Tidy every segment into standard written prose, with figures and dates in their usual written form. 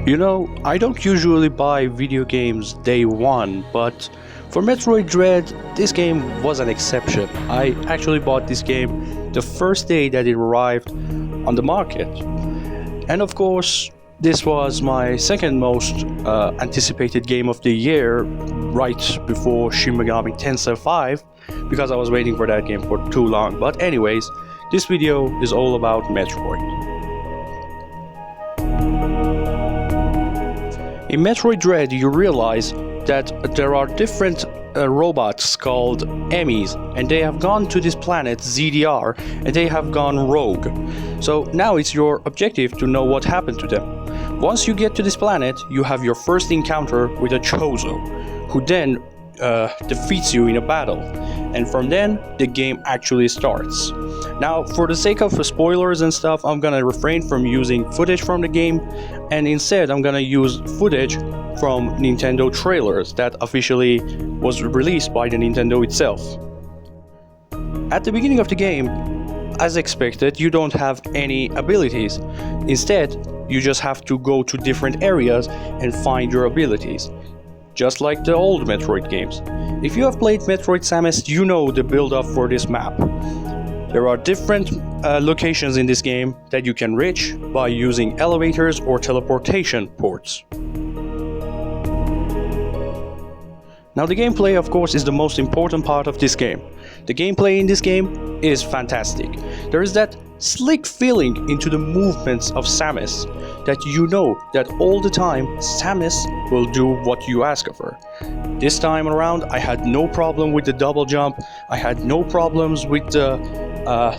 You know, I don't usually buy video games day one, but for Metroid Dread, this game was an exception. I actually bought this game the first day that it arrived on the market. And of course, this was my second most anticipated game of the year, right before Shin Megami Tensei 5, because I was waiting for that game for too long. But anyways, this video is all about Metroid. In Metroid Dread, you realize that there are different robots called Emmys, and they have gone to this planet ZDR, and they have gone rogue. So now it's your objective to know what happened to them. Once you get to this planet, you have your first encounter with a Chozo, who then defeats you in a battle, and from then the game actually starts. Now, for the sake of spoilers and stuff, I'm gonna refrain from using footage from the game, and instead I'm gonna use footage from Nintendo trailers that officially was released by the Nintendo itself. At the beginning of the game, as expected, you don't have any abilities. Instead, you just have to go to different areas and find your abilities, just like the old Metroid games. If you have played Metroid Samus, you know the build-up for this map. There are different locations in this game that you can reach by using elevators or teleportation ports. Now, the gameplay, of course, is the most important part of this game. The gameplay in this game is fantastic. There is that slick feeling into the movements of Samus, that you know that all the time Samus will do what you ask of her. This time around, I had no problem with the double jump. I had no problems with the,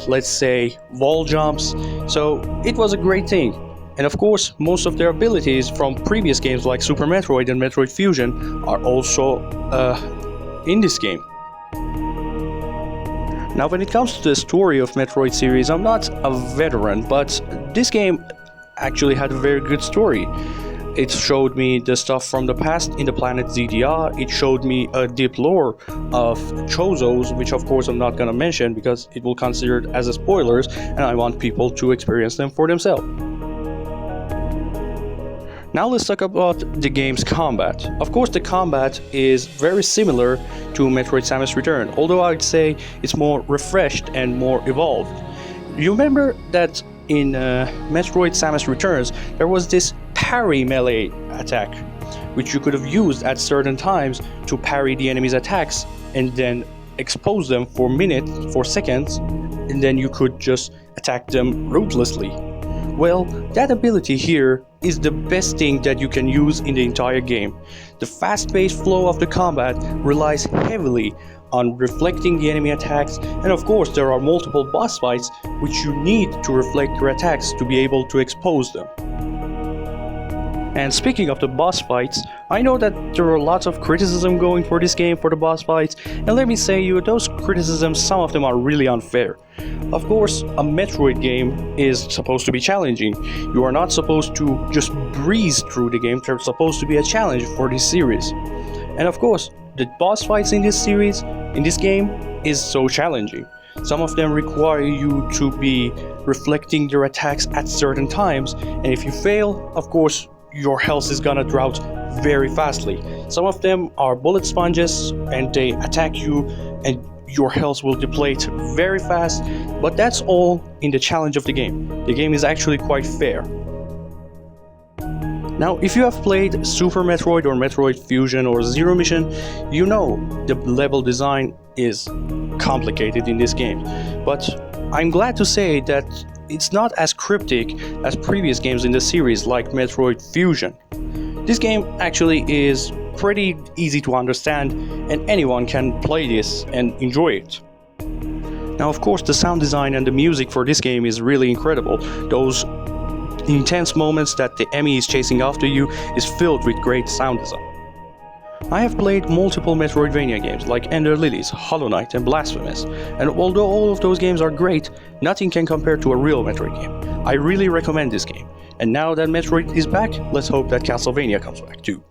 let's say, wall jumps. So it was a great thing. And of course, most of their abilities from previous games like Super Metroid and Metroid Fusion are also in this game. Now, when it comes to the story of Metroid series, I'm not a veteran, but this game actually had a very good story. It showed me the stuff from the past in the planet ZDR. It showed me a deep lore of Chozos, which of course I'm not gonna mention because it will consider it as a spoilers, and I want people to experience them for themselves. Now let's talk about the game's combat. Of course, the combat is very similar to Metroid Samus Return, although I'd say it's more refreshed and more evolved. You remember that in Metroid Samus Returns, there was this parry melee attack, which you could have used at certain times to parry the enemy's attacks and then expose them for seconds, and then you could just attack them ruthlessly. Well, that ability here is the best thing that you can use in the entire game. The fast-paced flow of the combat relies heavily on reflecting the enemy attacks, and of course there are multiple boss fights which you need to reflect your attacks to be able to expose them. And speaking of the boss fights, I know that there are lots of criticism going for this game for the boss fights, and let me say you, those criticisms, some of them are really unfair. Of course, a Metroid game is supposed to be challenging. You are not supposed to just breeze through the game, there's supposed to be a challenge for this series. And of course, the boss fights in this series, in this game, is so challenging. Some of them require you to be reflecting your attacks at certain times, and if you fail, of course, your health is gonna drought very fastly. Some of them are bullet sponges and they attack you and your health will deplete very fast, but that's all in the challenge of the game. The game is actually quite fair. Now, if you have played Super Metroid or Metroid Fusion or Zero Mission, you know the level design is complicated in this game. But I'm glad to say that it's not as cryptic as previous games in the series like Metroid Fusion. This game actually is pretty easy to understand and anyone can play this and enjoy it. Now, of course, the sound design and the music for this game is really incredible. Those intense moments that the enemy is chasing after you is filled with great sound design. I have played multiple Metroidvania games like Ender Lilies, Hollow Knight and Blasphemous, and although all of those games are great, nothing can compare to a real Metroid game. I really recommend this game, and now that Metroid is back, let's hope that Castlevania comes back too.